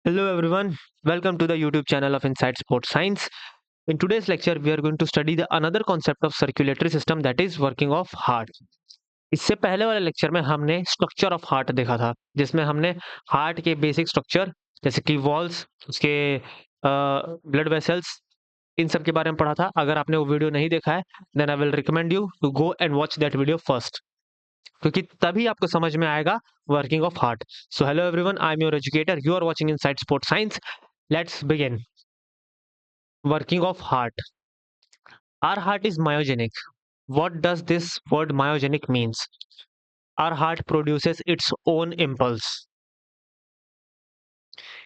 Hello everyone, welcome to the YouTube channel of Inside Sports Science. In today's lecture, we are going to study the another concept of circulatory system that is working of heart. इससे पहले वाले lecture में हमने structure of heart देखा था, जिसमें हमने heart के बेसिक स्ट्रक्चर जैसे कि वॉल्स, उसके ब्लड वेसल्स, इन सब के बारे में पढ़ा था। अगर आपने वो वीडियो नहीं देखा है, then I will recommend you to go and watch that video first, क्योंकि तभी आपको समझ में आएगा working of heart. So hello everyone, I am your educator, you are watching inside sports science. Let's begin. Working of heart. Our heart is myogenic. What does this word myogenic means? Our heart produces its own impulse.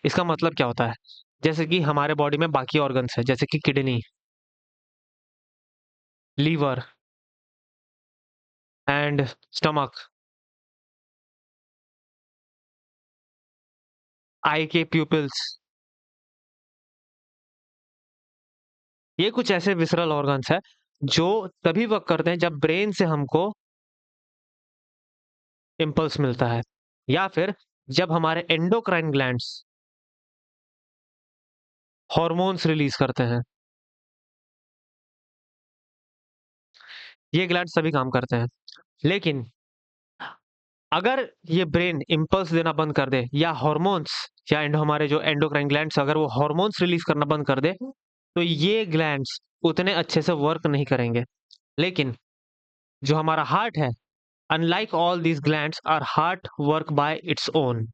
इसका मतलब क्या होता है? जैसे कि हमारे body में बाकी ऑर्गन्स है, जैसे कि किडनी, लीवर एंड स्टमक, आई के प्यूपिल्स, ये कुछ ऐसे विसरल ऑर्गन्स है जो तभी वर्क करते हैं जब ब्रेन से हमको इम्पल्स मिलता है, या फिर जब हमारे एंडोक्राइन ग्लैंड्स हॉर्मोन्स रिलीज करते हैं। ये ग्लैंड्स सभी काम करते हैं, लेकिन अगर ये ब्रेन इम्पल्स देना बंद कर दे, या हॉर्मोन्स या हमारे जो एंडोक्राइन ग्लैंड्स अगर वो हॉर्मोन्स रिलीज करना बंद कर दे, तो ये ग्लैंड्स उतने अच्छे से वर्क नहीं करेंगे। लेकिन जो हमारा हार्ट है, unlike all these glands, our heart work by its own.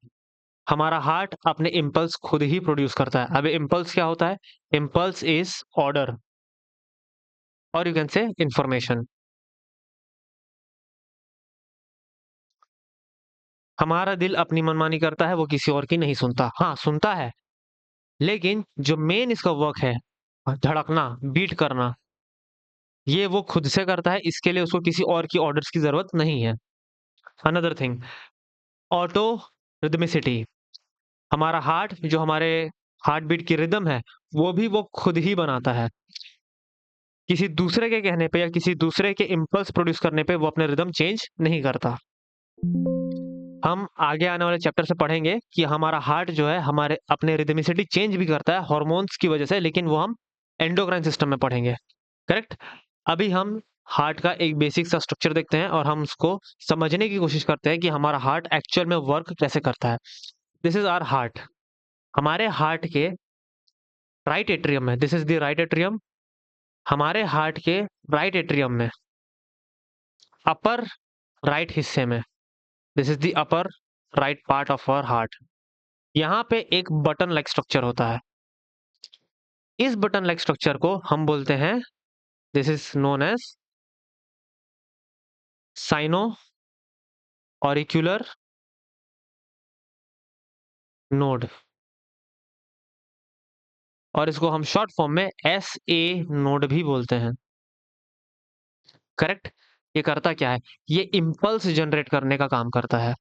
हमारा हार्ट अपने इम्पल्स खुद ही प्रोड्यूस करता है। अब इम्पल्स क्या होता है? इम्पल्स इज ऑर्डर, और यू कैन से इंफॉर्मेशन। हमारा दिल अपनी मनमानी करता है, वो किसी और की नहीं सुनता। हाँ, सुनता है, लेकिन जो मेन इसका वर्क है, धड़कना, बीट करना, ये वो खुद से करता है। इसके लिए उसको किसी और की ऑर्डर्स की जरूरत नहीं है। Another thing, auto rhythmicity. हमारा हार्ट जो हमारे हार्ट बीट की रिदम है, वो भी वो खुद ही बनाता है। किसी दूसरे के कहने पे या किसी दूसरे के इम्पल्स प्रोड्यूस करने पे वो अपने रिदम चेंज नहीं करता। हम आगे आने वाले चैप्टर से पढ़ेंगे कि हमारा हार्ट जो है हमारे अपने रिदमिसिटी चेंज भी करता है हॉर्मोन्स की वजह से, लेकिन वो हम एंडोक्राइन सिस्टम में पढ़ेंगे। करेक्ट। अभी हम हार्ट का एक बेसिक सा स्ट्रक्चर देखते हैं और हम उसको समझने की कोशिश करते हैं कि हमारा हार्ट एक्चुअल में वर्क कैसे करता है। This is our heart. हमारे हार्ट के राइट एट्रियम में, this is the right atrium, हमारे हार्ट के राइट एट्रियम में अपर राइट हिस्से में, this is the upper right part of our heart, यहाँ पे एक बटन लाइक स्ट्रक्चर होता है। इस बटन लाइक स्ट्रक्चर को हम बोलते हैं, this is known as sino auricular node, और इसको हम शॉर्ट फॉर्म में एस ए नोड भी बोलते हैं। करेक्ट। ये करता क्या है? ये इम्पल्स जनरेट करने का काम करता है।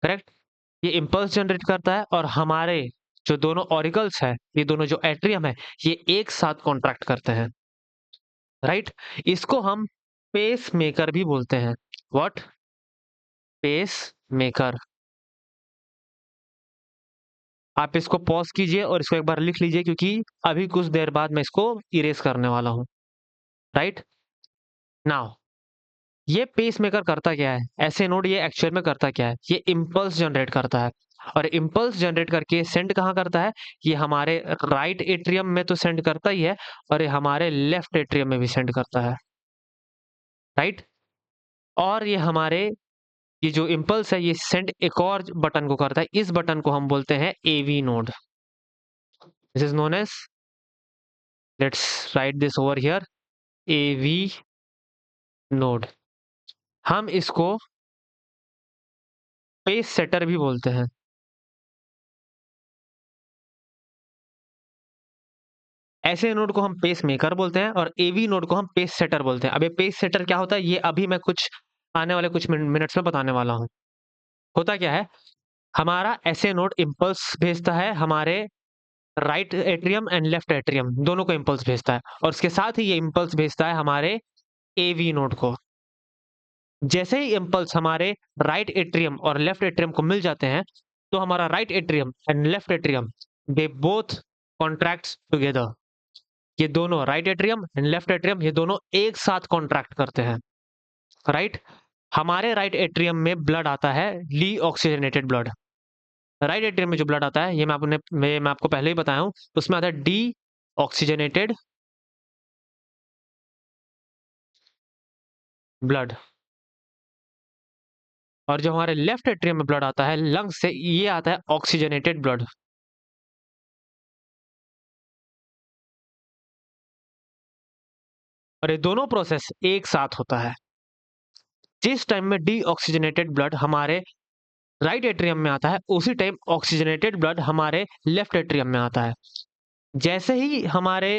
करेक्ट। ये इम्पल्स जनरेट करता है, और हमारे जो दोनों ऑरिकल्स है, ये दोनों जो एट्रियम है, ये एक साथ कॉन्ट्रैक्ट करते हैं। राइट। इसको हम पेस मेकर भी बोलते हैं। व्हाट? Pace maker. आप इसको पॉज कीजिए और इसको एक बार लिख लीजिए, क्योंकि अभी कुछ देर बाद मैं इसको इरेज करने वाला हूं। राइट नाउ, ये पेस मेकर करता क्या है? ऐसे नोड ये एक्चुअल में करता क्या है? ये इम्पल्स जनरेट करता है, और इम्पल्स जनरेट करके सेंड कहाँ करता है? ये हमारे राइट एट्रियम में तो सेंड करता ही है, और ये हमारे लेफ्ट एट्रियम में भी सेंड करता है। राइट। और ये हमारे ये जो इम्पल्स है, ये सेंड एक और बटन को करता है। इस बटन को हम बोलते हैं AV node. This is known as, let's write this over here, AV node. हम इसको पेस सेटर भी बोलते हैं। ऐसे नोड को हम पेस मेकर बोलते हैं, और एवी नोड को हम पेस सेटर बोलते हैं। अब ये पेस सेटर क्या होता है, ये अभी मैं कुछ आने वाले कुछ मिनट्स में बताने वाला हूँ। होता क्या है, हमारा ऐसे नोड इम्पल्स भेजता है हमारे right atrium and left atrium दोनों को इम्पल्स भेजता है, और उसके साथ ही ये इम्पल्स भेजता है हमारे एवी नोड को। जैसे ही इम्पल्स हमारे राइट एट्रियम और लेफ्ट एट्रियम को मिल जाते हैं, तो हमारा right atrium and left atrium they both contracts together. ये दोनों right atrium and left atrium ये दोनों एक साथ कॉन्ट्रैक्ट करते हैं, राइट। हमारे राइट एट्रियम में ब्लड आता है D oxygenated blood. Right atrium में जो ब्लड आता है ये मैं आपको पहले ही बताया हूं, उसमें आता है डी ऑक्सीजनेटेड ब्लड। और जो हमारे लेफ्ट एट्रियम में ब्लड आता है लंग्स से, ये आता है ऑक्सीजनेटेड ब्लड। और ये दोनों प्रोसेस एक साथ होता है। जिस टाइम में डीऑक्सीजनेटेड ब्लड हमारे राइट एट्रियम में आता है, उसी टाइम ऑक्सीजनेटेड ब्लड हमारे लेफ्ट एट्रियम में आता है। जैसे ही हमारे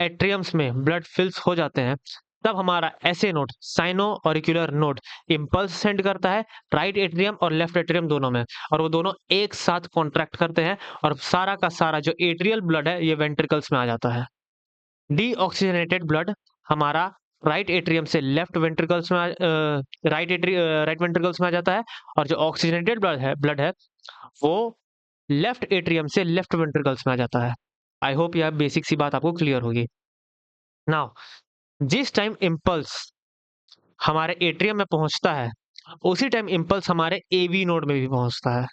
एट्रियम्स में ब्लड फिल्स हो जाते हैं, तब हमारा SA node, sino auricular node, impulse send करता है राइट एट्रियम और लेफ्ट एट्रियम दोनों में, और वो दोनों एक साथ कॉन्ट्रैक्ट करते हैं और सारा का सारा जो एट्रियल ब्लड है ये वेंट्रिकल्स में आ जाता है। डीऑक्सीजनेटेड ब्लड हमारा राइट एट्रियम से लेफ्ट वेंट्रिकल्स में राइट वेंट्रिकल्स में आ जाता है, और जो ऑक्सीजनेटेड ब्लड है वो लेफ्ट एट्रियम से लेफ्ट वेंट्रिकल्स में आ जाता है। आई होप यह बेसिक सी बात आपको क्लियर होगी। नाउ जिस टाइम इम्पल्स हमारे एट्रियम में पहुंचता है, उसी टाइम इम्पल्स हमारे एवी नोड में भी पहुंचता है,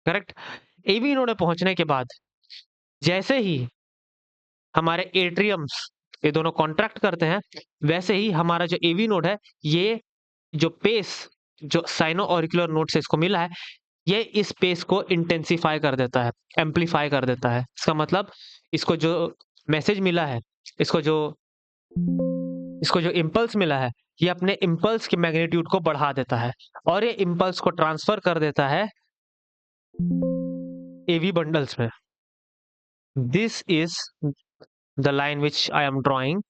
करेक्ट। एवी नोड में पहुंचने के बाद जैसे ही हमारे एट्रियम्स ये दोनों कॉन्ट्रैक्ट करते हैं, वैसे ही हमारा जो एवी नोड है, ये जो पेस जो साइनो ऑरिकुलर नोड से इसको मिला है, ये इस पेस को इंटेंसिफाई कर देता है, एम्पलीफाई कर देता है। इसका मतलब इसको जो मैसेज मिला है, इसको जो इसको जो इम्पल्स मिला है, ये अपने इम्पल्स की मैग्नीट्यूड को बढ़ा देता है और ये इम्पल्स को ट्रांसफर कर देता है एवी बंडल्स में। This is the line which I am drawing,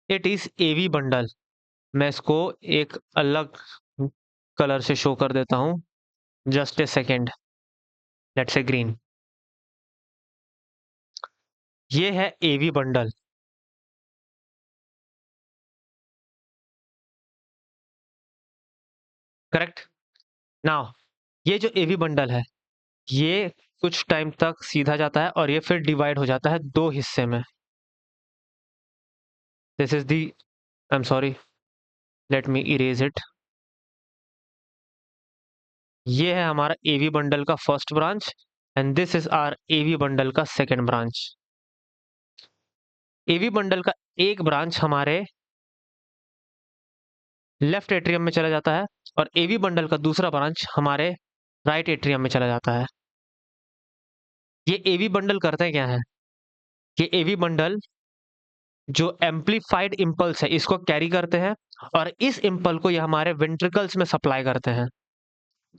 it is AV bundle. मैं इसको एक अलग कलर से शो कर देता हूं, just a second, let's say green. ये है एवी बंडल, करेक्ट। नाउ ये जो एवी बंडल है, ये कुछ टाइम तक सीधा जाता है और ये फिर डिवाइड हो जाता है दो हिस्से में। This is the, I am sorry, let me erase it. ये है हमारा एवी बंडल का first branch and this is our AV bundle का सेकेंड ब्रांच। एवी बंडल का एक ब्रांच हमारे लेफ्ट एट्रियम में चला जाता है और एवी बंडल का दूसरा ब्रांच हमारे राइट एट्रियम में चला जाता है। ये एवी बंडल करते क्या है, ये एवी बंडल जो एम्पलीफाइड इम्पल्स है इसको कैरी करते हैं और इस इम्पल्स को ये हमारे वेंट्रिकल्स में सप्लाई करते हैं।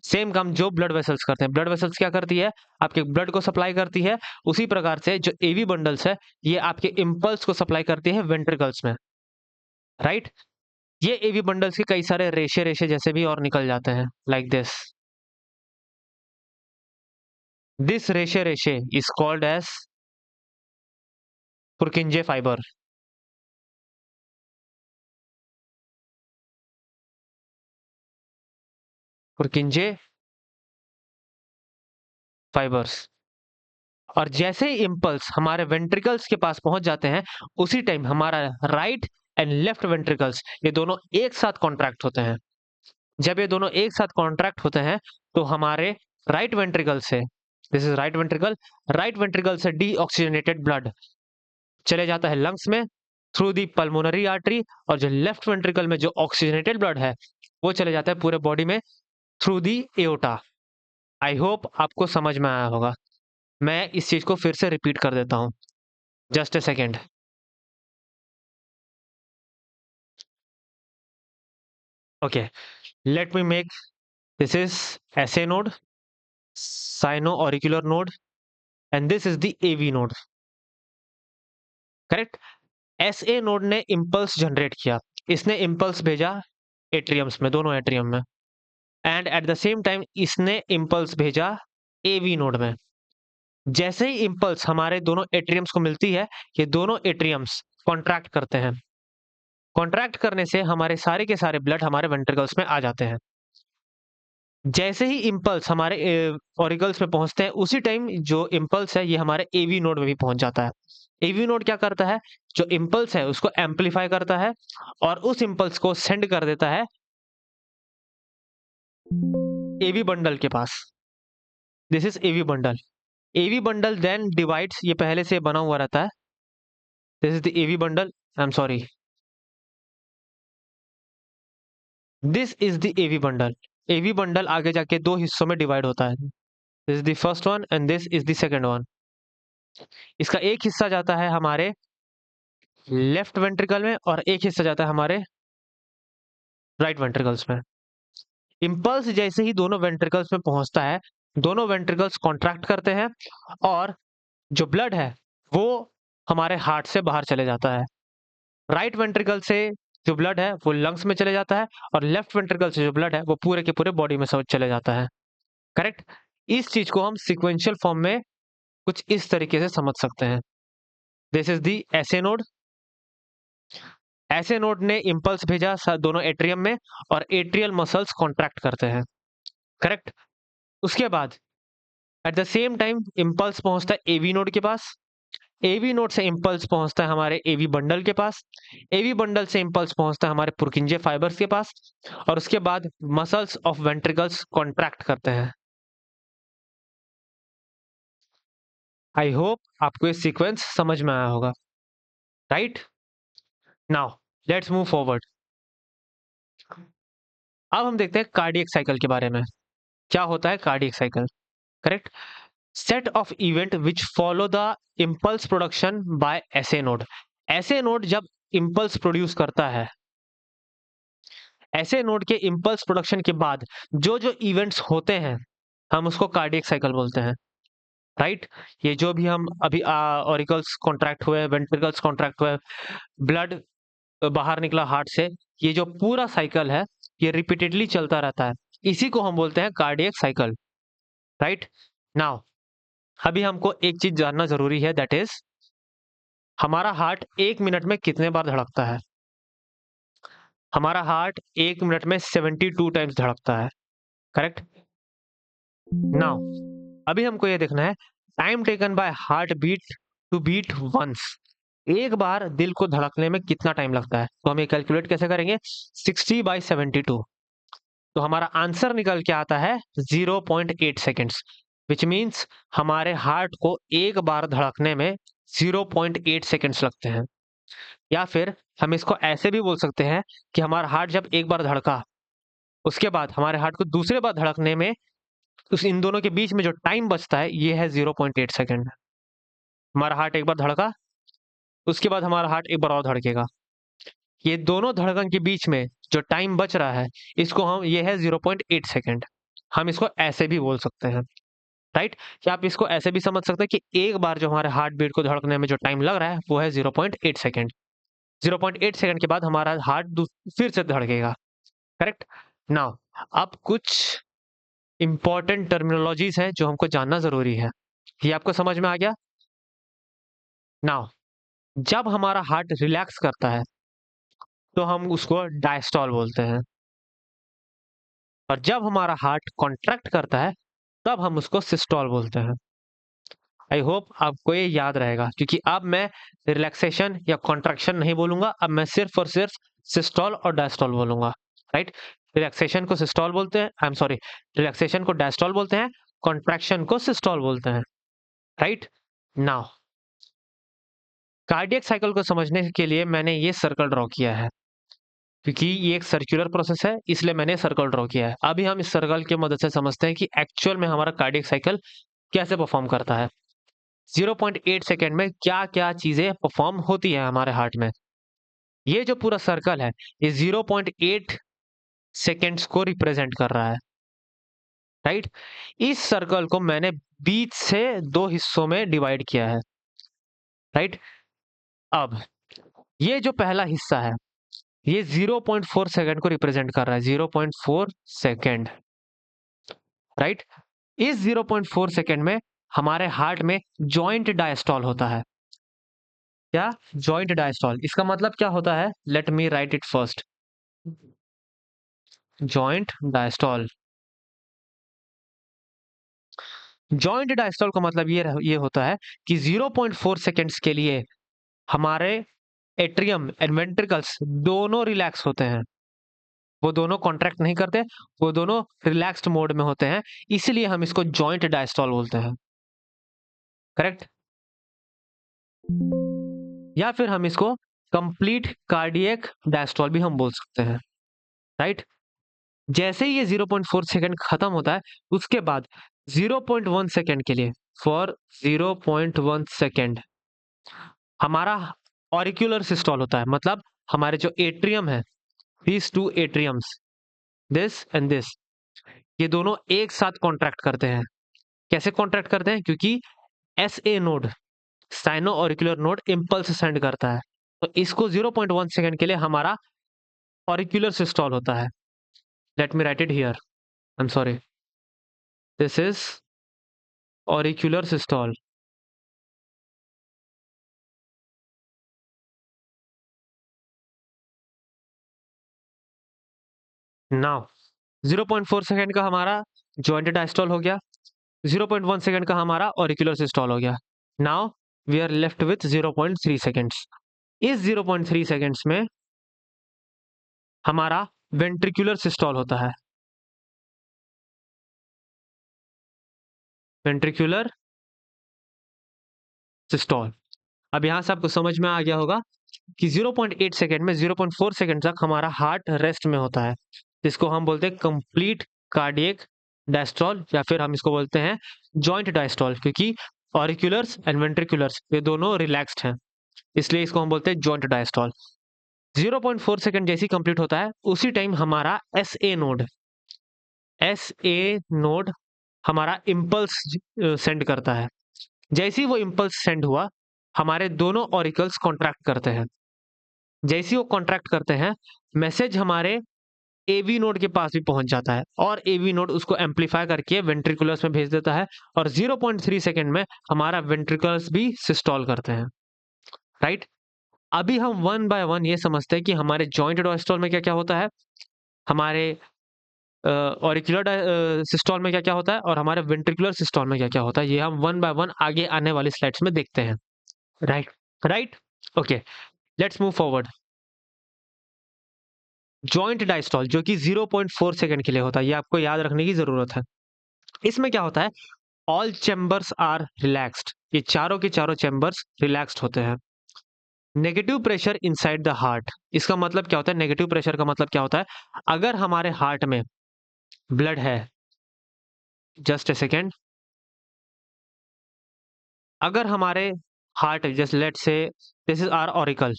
सेम काम जो ब्लड वेसल्स करते हैं। ब्लड वेसल्स क्या करती है, आपके ब्लड को सप्लाई करती है, उसी प्रकार से जो एवी बंडल्स है ये आपके इम्पल्स को सप्लाई करती है वेंट्रिकल्स में, राइट। ये एवी बंडल्स के कई सारे रेशे रेशे जैसे भी और निकल जाते हैं, लाइक दिस रेशे रेशे is called as Purkinje fiber. Purkinje fibers. और जैसे ही इम्पल्स हमारे वेंट्रिकल्स के पास पहुंच जाते हैं, उसी टाइम हमारा राइट एंड लेफ्ट वेंट्रिकल्स ये दोनों एक साथ कॉन्ट्रैक्ट होते हैं। जब ये दोनों एक साथ कॉन्ट्रैक्ट होते हैं तो हमारे राइट वेंट्रिकल से, दिस इज राइट वेंट्रिकल से डीऑक्सीजनेटेड ब्लड चले जाता है लंग्स में थ्रू दी पल्मोनरी आर्टरी, और जो लेफ्ट वेंट्रिकल में जो ऑक्सीजनेटेड ब्लड है वो चले जाता है पूरे बॉडी में through the aorta. I hope आपको समझ में आया होगा। मैं इस चीज को फिर से रिपीट कर देता हूं, just a second. Okay, let me make, this is SA node, sino auricular node and this is the AV node, correct. SA node ने इंपल्स जनरेट किया, इसने इंपल्स भेजा एट्रियम्स में, दोनों एट्रियम में, and at the same time इसने impulse भेजा AV node में। जैसे ही इंपल्स हमारे दोनों एट्रियम्स को मिलती है, ये दोनों एट्रियम्स कॉन्ट्रैक्ट करते हैं। कॉन्ट्रैक्ट करने से हमारे सारे के सारे ब्लड हमारे वेंट्रिकल्स में आ जाते हैं। जैसे ही इम्पल्स हमारे ऑरिकल्स में पहुंचते हैं, उसी टाइम जो इम्पल्स है ये हमारे एवी नोड में भी पहुंच जाता है। एवी नोड क्या करता है, जो इम्पल्स है उसको एम्पलीफाई करता है और उस इम्पल्स को सेंड कर देता है एवी बंडल के पास। This is AV bundle. AV bundle then divides, ये पहले से बना हुआ रहता है। This is the AV bundle, I am sorry, this is the AV bundle. AV bundle आगे जाके दो हिस्सों में डिवाइड होता है। This is the first one and this is the second one. इसका एक हिस्सा जाता है हमारे लेफ्ट वेंट्रिकल में और एक हिस्सा जाता है हमारे राइट वेंट्रिकल्स में। इम्पल्स जैसे ही दोनों वेंट्रिकल्स में पहुंचता है, दोनों वेंट्रिकल्स कॉन्ट्रैक्ट करते हैं और जो ब्लड है वो हमारे हार्ट से बाहर चले जाता है। राइट वेंट्रिकल से जो ब्लड है वो लंग्स में चले जाता है और लेफ्ट वेंट्रिकल से जो ब्लड है वो पूरे के पूरे बॉडी में सब चले जाता है। करेक्ट। इस चीज को हम सिक्वेंशियल फॉर्म में कुछ इस तरीके से समझ सकते हैं। This is the SA node. S A node ने इंपल्स भेजा दोनों एट्रियम में और एट्रियल मसल्स कॉन्ट्रैक्ट करते हैं। करेक्ट। उसके बाद eight the same time impulse पहुंचता है एवी नोड के पास। एवी नोड से इंपल्स पहुंचता है हमारे एवी बंडल के पास। एवी बंडल से इंपल्स पहुंचता है हमारे पुरकिंजे फाइबर्स के पास और उसके बाद मसल्स ऑफ वेंट्रिकल्स कॉन्ट्रैक्ट करते हैं। आई होप आपको ये सीक्वेंस समझ में आया होगा। Right. Now let's move forward. अब हम देखते हैं कार्डियक साइकिल के बारे में। क्या होता है cardiac cycle? Correct. Set of event which follow the impulse production by SA node. SA node जब इम्पल्स प्रोड्यूस करता है, एसए नोड के इम्पल्स प्रोडक्शन के बाद जो जो इवेंट्स होते हैं हम उसको कार्डियक साइकिल बोलते हैं। राइट। ये जो भी हम अभी ऑरिकल्स कॉन्ट्रैक्ट हुए, वेंट्रिकल्स कॉन्ट्रैक्ट हुए, ब्लड बाहर निकला हार्ट से, ये जो पूरा साइकिल है ये रिपीटेडली चलता रहता है। इसी को हम बोलते हैं कार्डियक साइकिल। राइट। नाउ अभी हमको एक चीज जानना जरूरी है, दैट इज हमारा हार्ट एक मिनट में कितने बार धड़कता है? हमारा हार्ट एक मिनट में 72 टाइम्स धड़कता है। करेक्ट। नाउ अभी हमको ये देखना है time taken by heart beat to beat once. एक बार दिल को धड़कने में कितना टाइम लगता है? तो हम ये कैलकुलेट कैसे करेंगे? 60/72। तो हमारा आंसर निकल के आता है 0.8 सेकेंड्स, विच मीन्स हमारे हार्ट को एक बार धड़कने में 0.8 सेकेंड्स लगते हैं। या फिर हम इसको ऐसे भी बोल सकते हैं कि हमारा हार्ट जब एक बार धड़का, उसके बाद हमारे हार्ट को दूसरे बार धड़कने में उस इन दोनों के बीच में जो टाइम बचता है ये है 0.8 सेकेंड। हमारा हार्ट एक बार धड़का, उसके बाद हमारा हार्ट एक बार और धड़केगा, ये दोनों धड़कन के बीच में जो टाइम बच रहा है इसको हम, ये है 0.8 सेकेंड। हम इसको ऐसे भी बोल सकते हैं। राइट। कि आप इसको ऐसे भी समझ सकते हैं कि एक बार जो हमारे हार्ट बीट को धड़कने में जो टाइम लग रहा है वो है 0.8 सेकेंड। 0.8 सेकेंड के बाद हमारा हार्ट फिर से धड़केगा। करेक्ट। नाउ अब कुछ इंपॉर्टेंट टर्मिनोलॉजीज हैं जो हमको जानना जरूरी है। ये आपको समझ में आ गया? नाउ जब हमारा हार्ट रिलैक्स करता है तो हम उसको डायस्टॉल बोलते हैं और जब हमारा हार्ट कॉन्ट्रैक्ट करता है तब हम उसको सिस्टोल बोलते हैं। आई होप आपको ये याद रहेगा, क्योंकि अब मैं रिलैक्सेशन या कॉन्ट्रैक्शन नहीं बोलूंगा, अब मैं सिर्फ और सिर्फ सिस्टोल और डायस्टोल बोलूंगा। राइट। रिलैक्सेशन को सिस्टोल बोलते हैं, आई एम सॉरी, रिलैक्सेशन को डायस्टोल बोलते हैं, कॉन्ट्रैक्शन को सिस्टोल बोलते हैं। राइट। नाउ कार्डियक साइकिल को समझने के लिए मैंने ये सर्कल ड्रॉ किया है, क्योंकि ये एक सर्कुलर प्रोसेस है इसलिए मैंने सर्कल ड्रॉ किया है। अभी हम इस सर्कल की मदद से समझते हैं कि एक्चुअल में हमारा कार्डियक साइकिल कैसे परफॉर्म करता है। 0.8 सेकेंड में क्या क्या चीजें परफॉर्म होती है हमारे हार्ट में। ये जो पूरा सर्कल है ये 0.8 सेकेंड्स को रिप्रेजेंट कर रहा है। राइट। इस सर्कल को मैंने बीच से दो हिस्सों में डिवाइड किया है। राइट। अब ये जो पहला हिस्सा है ये 0.4 सेकेंड को रिप्रेजेंट कर रहा है, 0.4 सेकेंड। राइट। इस 0.4 सेकेंड में हमारे हार्ट में जॉइंट डायस्टॉल होता है। क्या? Joint diastole. इसका मतलब क्या होता है? Let me right it first. Joint diastole joint diastole का मतलब ये होता है कि 0.4 सेकेंड्स के लिए हमारे एट्रियम एंड वेंट्रिकल्स दोनों रिलैक्स होते हैं, वो दोनों कॉन्ट्रैक्ट नहीं करते, वो दोनों रिलैक्स्ड मोड में होते हैं, इसलिए हम इसको जॉइंट डायस्टोल बोलते हैं। करेक्ट? या फिर हम इसको कंप्लीट कार्डियक डायस्टोल भी हम बोल सकते हैं। राइट? जैसे ही ये 0.4 सेकेंड खत्म होता है, उसके बाद 0.1 सेकेंड के लिए, फॉर 0.1 सेकेंड हमारा ऑरिक्यूलर सिस्टोल होता है। मतलब हमारे जो एट्रियम है, these two atriums, this and this, ये दोनों एक साथ कॉन्ट्रैक्ट करते हैं। कैसे कॉन्ट्रैक्ट करते हैं? क्योंकि SA node, sino auricular node, impulse send करता है, तो इसको 0.1 सेकेंड के लिए हमारा ऑरिकुलर सिस्टोल होता है। Let me right it here, I am sorry, this is auricular systole. Now 0.4 second का हमारा जॉइंट डायस्टोल हो गया, 0.1 सेकेंड का हमारा ऑरिकुलर सिस्टोल हो गया। Now we are left with 0.3 seconds. इस 0.3 सेकेंड्स में हमारा वेंट्रिकुलर सिस्टोल होता है। Ventricular systole. अब यहां से आपको समझ में आ गया होगा कि 0.8 सेकेंड में 0.4 सेकेंड तक हमारा हार्ट रेस्ट में होता है, जिसको हम बोलते हैं कंप्लीट कार्डियक डायस्टोल, या फिर हम इसको बोलते हैं जॉइंट डायस्टोल, क्योंकि ऑरिकुलर्स एंड वेंट्रिकुलर्स ये दोनों रिलैक्स्ड हैं, इसलिए इसको हम बोलते हैं जॉइंट डायस्टोल। 0.4 सेकेंड जैसे ही कंप्लीट होता है, उसी टाइम हमारा एस ए नोड हमारा इम्पल्स सेंड करता है। जैसे ही वो इम्पल्स सेंड हुआ, हमारे दोनों ऑरिकल्स कॉन्ट्रैक्ट करते हैं। जैसे ही वो कॉन्ट्रैक्ट करते हैं, मैसेज हमारे एवी नोड के पास भी पहुंच जाता है, और एवी नोड उसको एम्पलीफाई करके वेंट्रिकुलर्स में भेज देता है, और 0.3 सेकेंड में हमारा वेंट्रिकल्स भी सिस्टोल करते हैं। राइट? अभी हम वन बाय वन ये समझते हैं कि हमारे जॉइंट डायस्टोल में क्या क्या होता है, हमारे ऑरिकुलर सिस्टोल में क्या क्या होता है, और हमारे वेंट्रिकुलर सिस्टोल में क्या क्या होता है। ये हम वन बाय वन आगे आने वाली स्लाइड्स में देखते हैं। Right? Right? Okay, let's move forward. Joint diastole जो कि 0.4 सेकेंड के लिए होता है, ये आपको याद रखने की जरूरत है। इसमें क्या होता है, ऑल चैम्बर्स आर रिलैक्स्ड, ये चारों के चारों चैम्बर्स रिलैक्स्ड होते हैं। Negative pressure inside the heart, इसका मतलब क्या होता है, नेगेटिव प्रेशर का मतलब क्या होता है, अगर हमारे हार्ट में ब्लड है, जस्ट ए सेकेंड, अगर हमारे heart, just let say this is our auricle,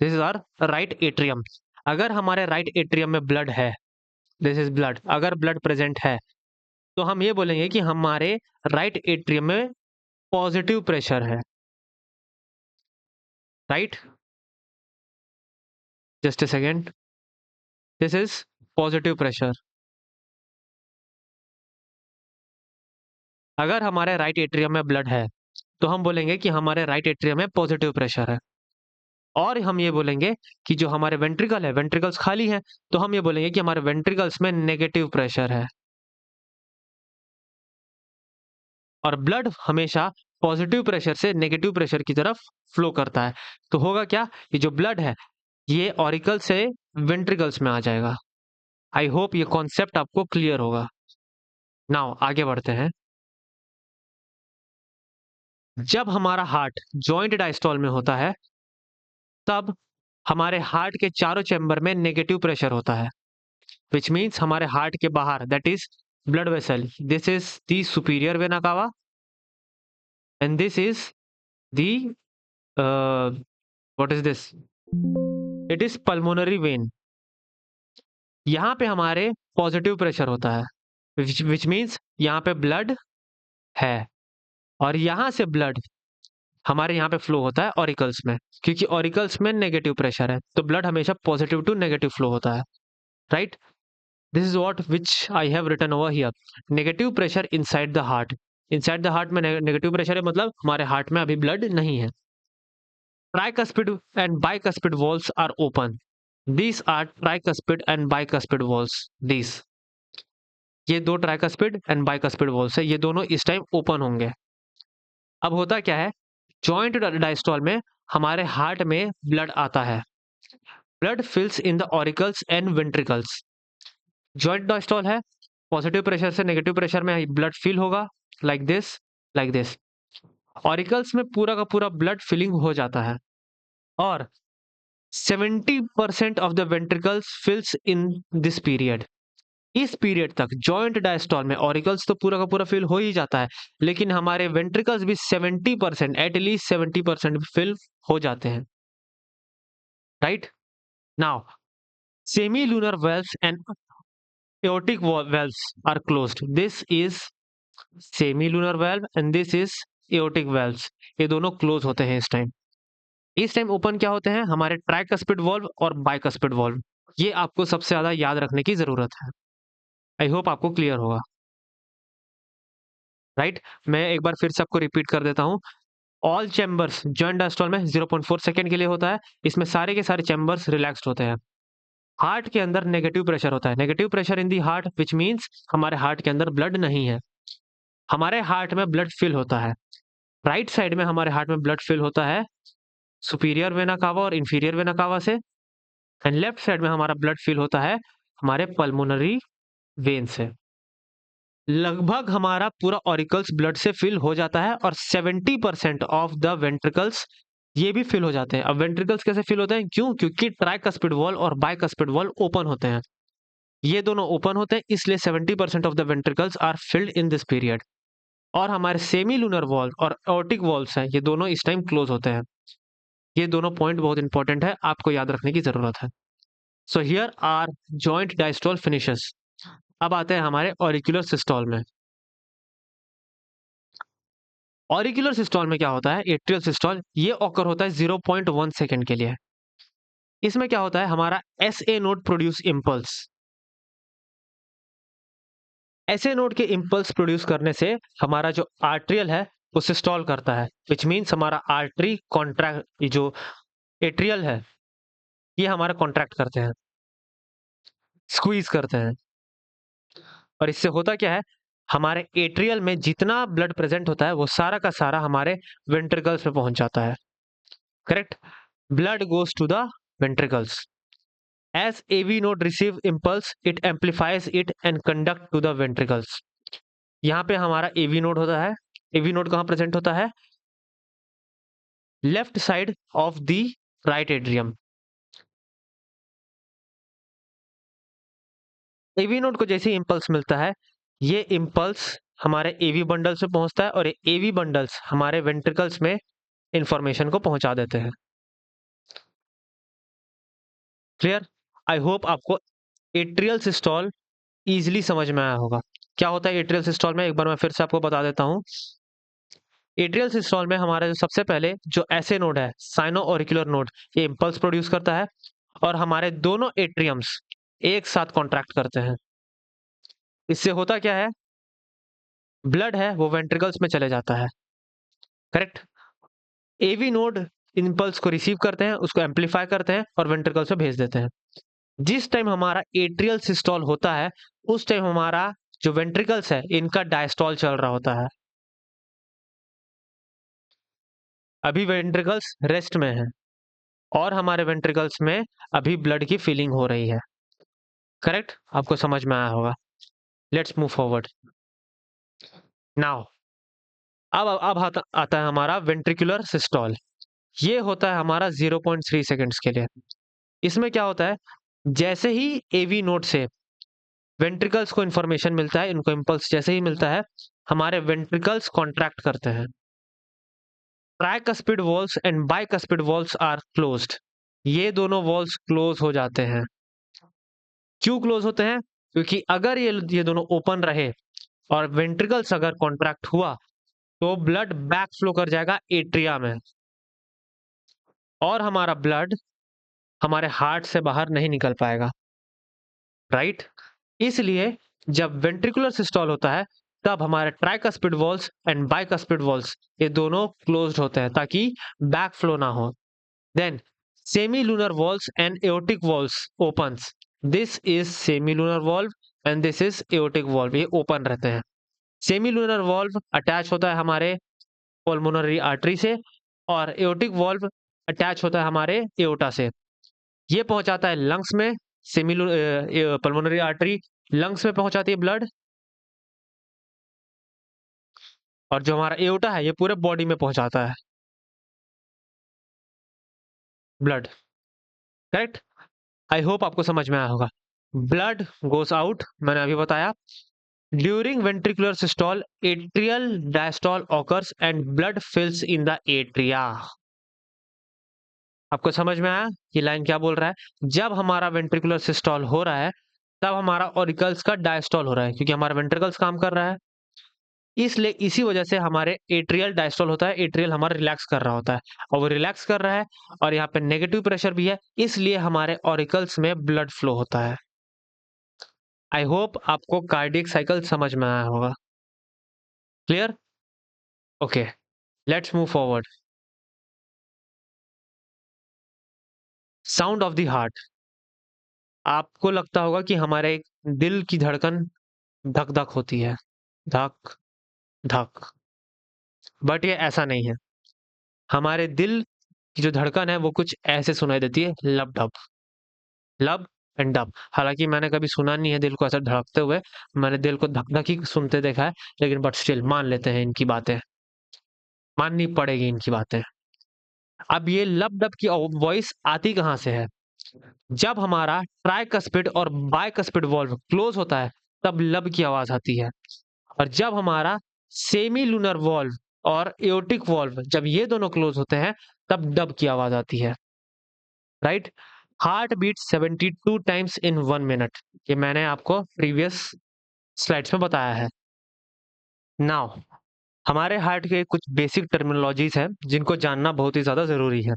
this is our right atrium, अगर हमारे राइट एट्रियम में ब्लड है, दिस इज ब्लड, अगर ब्लड प्रेजेंट है, तो हम ये बोलेंगे कि हमारे राइट एट्रियम में पॉजिटिव प्रेशर है। Right? Just a second, this is positive pressure. अगर हमारे राइट एट्रियम में ब्लड है, तो हम बोलेंगे कि हमारे राइट एट्रियम में पॉजिटिव प्रेशर है। और हम ये बोलेंगे कि जो हमारे वेंट्रिकल है, वेंट्रिकल्स खाली है, तो हम ये बोलेंगे कि हमारे वेंट्रिकल्स में नेगेटिव प्रेशर है। और ब्लड हमेशा पॉजिटिव प्रेशर से नेगेटिव प्रेशर की तरफ फ्लो करता है, तो होगा क्या, ये जो ब्लड है ये ऑरिकल से वेंट्रिकल्स में आ जाएगा। आई होप ये कॉन्सेप्ट आपको क्लियर होगा। नाउ आगे बढ़ते हैं। जब हमारा हार्ट जॉइंट डायस्टोल में होता है, तब हमारे हार्ट के चारों चैम्बर में नेगेटिव प्रेशर होता है, विच मीन्स हमारे हार्ट के बाहर, that is blood vessel, this is the superior vena cava and this is the what is this, it is pulmonary vein. यहाँ पे हमारे पॉजिटिव प्रेशर होता है, विच मीन्स यहाँ पे ब्लड है, और यहाँ से ब्लड हमारे यहाँ पे फ्लो होता है ऑरिकल्स में, क्योंकि ऑरिकल्स में नेगेटिव प्रेशर है, तो ब्लड हमेशा पॉजिटिव टू नेगेटिव फ्लो होता है। Right? This is what which I have written over here, negative pressure inside the heart. Inside the heart में नेगेटिव प्रेशर है, मतलब हमारे हार्ट में अभी ब्लड नहीं है। Tricuspid and bicuspid valves are open, these are tricuspid and bicuspid valves, these ये दो ट्राइकस्पिड एंड बाइकस्पिड वॉल्स है, ये दोनों इस टाइम ओपन होंगे। अब होता क्या है, जॉइंट डायस्टोल में हमारे हार्ट में ब्लड आता है, blood fills in the auricles and ventricles. Joint diastole है, पॉजिटिव प्रेशर से नेगेटिव प्रेशर में ब्लड फिल होगा, like this, like this. Auricles में पूरा का पूरा ब्लड फिलिंग हो जाता है और 70% of the ventricles fills in this period. इस पीरियड तक जॉइंट डायस्टोल में ऑरिकल्स तो पूरा का पूरा फिल हो ही जाता है, लेकिन हमारे वेंट्रिकल्स भी 70%, एटलीस्ट 70% फिल हो जाते हैं, right. Now semi lunar valves and aortic valves are closed. This is semi-lunar valve and this is aortic valves. ये दोनों क्लोज होते हैं इस टाइम। इस टाइम ओपन क्या होते हैं, हमारे ट्राइकस्पिड वॉल्व और बाइकस्पिड वॉल्व। ये आपको सबसे ज्यादा याद रखने की जरूरत है। आई होप आपको क्लियर होगा, राइट। मैं एक बार फिर से आपको रिपीट कर देता हूँ। ऑल चैम्बर्स जॉइंट डायस्टोल में 0.4 सेकेंड के लिए होता है। इसमें सारे के सारे चैम्बर्स रिलैक्स्ड होते हैं। हार्ट के अंदर नेगेटिव प्रेशर होता है, negative pressure in the heart which means हमारे हार्ट के अंदर ब्लड नहीं है। हमारे हार्ट में ब्लड फिल होता है, राइट साइड में हमारे हार्ट में ब्लड फिल होता है सुपीरियर वेना कावा और इंफीरियर वेना कावा से, एंड लेफ्ट साइड में हमारा ब्लड फिल होता है हमारे पल्मोनरी वेन से। लगभग हमारा पूरा ऑरिकल्स ब्लड से फिल हो जाता है और 70% ऑफ द वेंट्रिकल्स ये भी फिल हो जाते हैं। अब वेंट्रिकल्स कैसे फिल होते हैं, क्यों? क्योंकि ट्राइकस्पिड वॉल और बाइकस्पिड वॉल ओपन होते हैं, ये दोनों ओपन होते हैं, इसलिए 70% of the ventricles are filled in this period. और हमारे सेमी लूनर वॉल और एओर्टिक वॉल्स हैं, ये दोनों इस टाइम क्लोज होते हैं। ये दोनों पॉइंट बहुत इंपॉर्टेंट है, आपको याद रखने की जरूरत है। So here are joint diastole finishes. अब आते हैं हमारे ऑरिकुलर सिस्टोल में। ऑरिकुलर सिस्टोल में क्या होता है, एट्रियल सिस्टोल, ये ऑकर होता है 0.1 सेकेंड के लिए। इसमें क्या होता है, हमारा SA node produce impulse. SA node के इम्पल्स प्रोड्यूस करने से हमारा जो आर्ट्रियल है वो सिस्टोल करता है, विच मीन्स हमारा आर्टरी कॉन्ट्रैक्ट, जो एट्रियल है ये हमारा कॉन्ट्रैक्ट करते हैं, स्क्वीज करते हैं। और इससे होता क्या है, हमारे एट्रियल में जितना ब्लड प्रेजेंट होता है वो सारा का सारा हमारे वेंट्रिकल्स में पहुंच जाता है, correct. Blood goes to the ventricles. As AV node receive impulse it amplifies it and conduct to the ventricles. यहाँ पे हमारा AV नोड होता है। AV नोड कहाँ प्रेजेंट होता है, left side of the right atrium. AV node को जैसे इम्पल्स मिलता है, ये इम्पल्स हमारे AV बंडल्स में पहुंचता है और ये AV बंडल्स हमारे वेंट्रिकल्स में इंफॉर्मेशन को पहुंचा देते हैं। क्लियर? आई होप आपको एट्रियल सिस्टोल इजीली समझ में आया होगा। क्या होता है एट्रियल सिस्टोल में, एक बार मैं फिर से आपको बता देता हूँ। एट्रियल सिस्टोल में हमारा जो सबसे पहले जो SA नोड है, साइनो ऑरिकुलर नोड, ये इम्पल्स प्रोड्यूस करता है और हमारे दोनों एट्रियम्स एक साथ कॉन्ट्रैक्ट करते हैं। इससे होता क्या है, ब्लड है वो वेंट्रिकल्स में चले जाता है, करेक्ट। AV नोड इम्पल्स को रिसीव करते हैं, उसको एम्पलीफाई करते हैं और वेंट्रिकल्स में भेज देते हैं। जिस टाइम हमारा एट्रियल सिस्टोल होता है उस टाइम हमारा जो वेंट्रिकल्स है इनका डायस्टोल चल रहा होता है। अभी वेंट्रिकल्स रेस्ट में है और हमारे वेंट्रिकल्स में अभी ब्लड की फीलिंग हो रही है, करेक्ट। आपको समझ में आया होगा। Let's move forward now. अब आता है हमारा वेंट्रिकुलर सिस्टोल। ये होता है हमारा 0.3 सेकेंड्स के लिए। इसमें क्या होता है, जैसे ही AV नोड से वेंट्रिकल्स को इंफॉर्मेशन मिलता है, इनको इम्पल्स जैसे ही मिलता है, हमारे वेंट्रिकल्स कॉन्ट्रैक्ट करते हैं। Tricuspid valves and bicuspid valves are closed. ये दोनों वॉल्स क्लोज हो जाते हैं। क्यों क्लोज होते हैं? क्योंकि अगर ये दोनों ओपन रहे और वेंट्रिकल्स अगर कॉन्ट्रैक्ट हुआ तो ब्लड बैक फ्लो कर जाएगा एट्रिया में और हमारा ब्लड हमारे हार्ट से बाहर नहीं निकल पाएगा, राइट। इसलिए जब वेंट्रिकुलर सिस्टोल होता है तब हमारे tricuspid valves and bicuspid walls ये दोनों क्लोज्ड होते हैं ताकि बैक फ्लो ना हो। Then semi lunar valves and aortic valves opens. This is semi lunar valve and this is aortic valve, ये ओपन रहते हैं। सेमी लूनर वॉल्व अटैच होता है हमारे पल्मोनरी आर्टरी से, और एओर्टिक वॉल्व अटैच होता है हमारे एओर्टा से। ये पहुंचाता है लंग्स में, सेमी पल्मोनरी आर्टरी लंग्स में पहुंचाती है ब्लड, और जो हमारा एओर्टा है ये पूरे बॉडी में पहुंचाता है ब्लड। करेक्ट? आई होप आपको समझ में आया होगा। ब्लड गोस आउट, मैंने अभी बताया। During ventricular systole atrial diastole occurs and blood fills in the atria. आपको समझ में आया ये लाइन क्या बोल रहा है? जब हमारा वेंट्रिकुलर सिस्टोल हो रहा है तब हमारा ऑरिकल्स का डायस्टोल हो रहा है, क्योंकि हमारा वेंट्रिकल्स काम कर रहा है, इसलिए इसी वजह से हमारे एट्रियल डायस्टोल होता है। एट्रियल हमारा रिलैक्स कर रहा होता है, और वो रिलैक्स कर रहा है, और यहाँ पे नेगेटिव प्रेशर भी है, इसलिए हमारे ऑरिकल्स में ब्लड फ्लो होता है। आई होप आपको कार्डियक साइकिल समझ में आया होगा। Clear? Okay, let's move forward. Sound of the heart. आपको लगता होगा कि हमारे दिल की धड़कन धक धक होती है, धक धक, बट ये ऐसा नहीं है। हमारे दिल की जो धड़कन है वो कुछ ऐसे सुनाई देती है, लब डब, लब एंड डब। हालांकि मैंने कभी सुना नहीं है दिल को ऐसा धड़कते हुए, मैंने दिल को धक धक ही सुनते देखा है, लेकिन बट स्टिल मान लेते हैं इनकी बातें, माननी पड़ेगी इनकी बातें। अब ये लब डब की वॉइस आती कहाँ से है? जब हमारा ट्राइकस्पिड और बाइकस्पिड वॉल्व क्लोज होता है तब लब की आवाज आती है, और जब हमारा सेमी लूनर वॉल्व और एओर्टिक वॉल्व जब ये दोनों क्लोज होते हैं तब डब की आवाज आती है। Right? Heart beat 72 times in 1 minute, ये मैंने आपको प्रीवियस स्लाइड्स में बताया है। नाउ हमारे हार्ट के कुछ बेसिक टर्मिनोलॉजीज हैं जिनको जानना बहुत ही ज्यादा जरूरी है।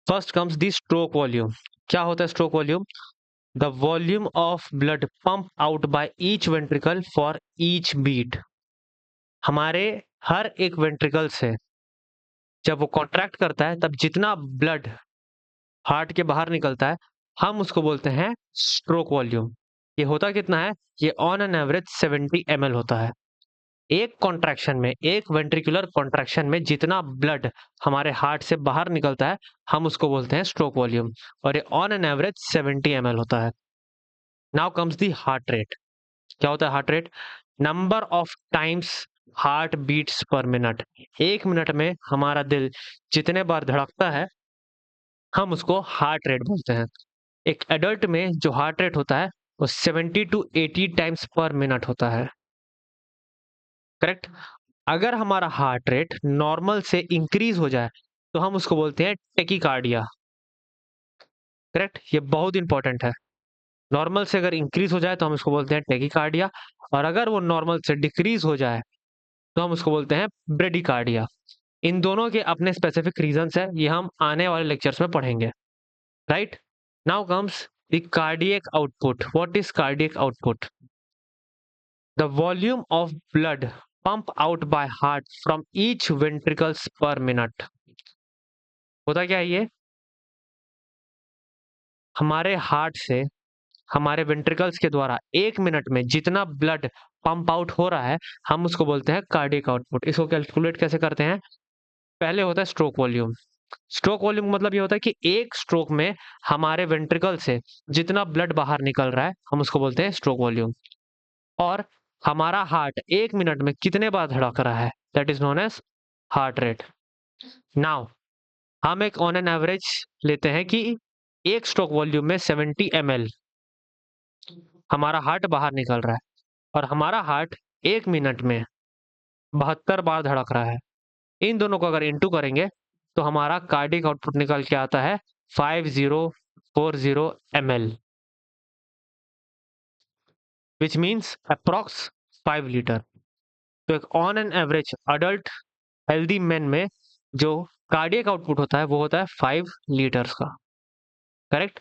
First comes the stroke volume. क्या होता है stroke volume? The volume of blood pump out by each ventricle for each beat. हमारे हर एक वेंट्रिकल से जब वो कॉन्ट्रैक्ट करता है तब जितना ब्लड हार्ट के बाहर निकलता है हम उसको बोलते हैं स्ट्रोक वॉल्यूम। ये होता कितना है? ये ऑन एन एवरेज 70 ml होता है। एक कॉन्ट्रैक्शन में, एक वेंट्रिकुलर कॉन्ट्रैक्शन में जितना ब्लड हमारे हार्ट से बाहर निकलता है हम उसको बोलते हैं स्ट्रोक वॉल्यूम, और ये ऑन एन एवरेज 70 ml होता है। Now comes the heart rate. क्या होता है heart rate? Number of times heart beats per minute. 1 minute में हमारा दिल जितने बार धड़कता है हम उसको हार्ट रेट बोलते हैं। एक एडल्ट में जो हार्ट रेट होता है वो 70 टू 80 टाइम्स पर मिनट होता है। करेक्ट? अगर हमारा हार्ट रेट नॉर्मल से इंक्रीज हो जाए तो हम उसको बोलते हैं टेकिकार्डिया। करेक्ट? ये बहुत इंपॉर्टेंट है। नॉर्मल से अगर इंक्रीज हो जाए तो हम उसको बोलते हैं टेकिकार्डिया, और अगर वो नॉर्मल से डिक्रीज हो जाए तो हम उसको बोलते हैं ब्रेडिकार्डिया। इन दोनों के अपने स्पेसिफिक रीजंस है, ये हम आने वाले लेक्चर्स में पढ़ेंगे। Right? Now comes the cardiac output. What is cardiac output? The volume of blood pump out by heart from each ventricles per minute। होता क्या है ये? हमारे हार्ट से हमारे वेंट्रिकल्स के द्वारा 1 मिनट में जितना ब्लड पंप आउट हो रहा है हम उसको बोलते हैं कार्डियक आउटपुट। इसको कैलकुलेट कैसे करते हैं? पहले होता है स्ट्रोक वॉल्यूम। स्ट्रोक वॉल्यूम मतलब ये होता है कि एक स्ट्रोक में हमारे वेंट्रिकल से जितना ब्लड बाहर निकल रहा है हम उसको बोलते हैं स्ट्रोक वॉल्यूम, और हमारा हार्ट 1 मिनट में कितने बार धड़क रहा है that is known as heart rate. Now हम एक ऑन एन एवरेज लेते हैं कि एक स्ट्रोक वॉल्यूम में 70 ml हमारा हार्ट बाहर निकल रहा है, और हमारा हार्ट 1 मिनट में 72 बार धड़क रहा है। इन दोनों को अगर इंटू करेंगे तो हमारा कार्डिक आउटपुट निकल के आता है 5040 ml, which means approx 5 litre. तो एक on an average adult healthy man में जो कार्डियक आउटपुट होता है वो होता है 5 लीटर्स का। Correct?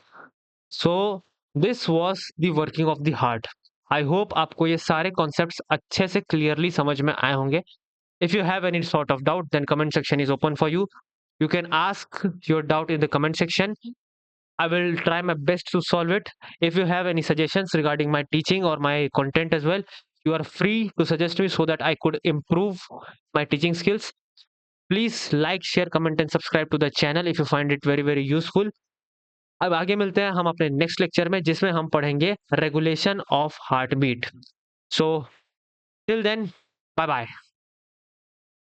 So this was the working of the heart. I hope आपको ये सारे कॉन्सेप्ट्स अच्छे से क्लियरली समझ में आए होंगे। If you have any sort of doubt then comment section is open for you. You can ask your doubt in the comment section. I will try my best to solve it. If you have any suggestions regarding my teaching or my content as well, you are free to suggest me so that I could improve my teaching skills. Please like, share, comment and subscribe to the channel if you find it very very useful. अब आगे मिलते हैं हम अपने next lecture में जिसमें हम पढ़ेंगे regulation of heart beat. So till then, bye bye.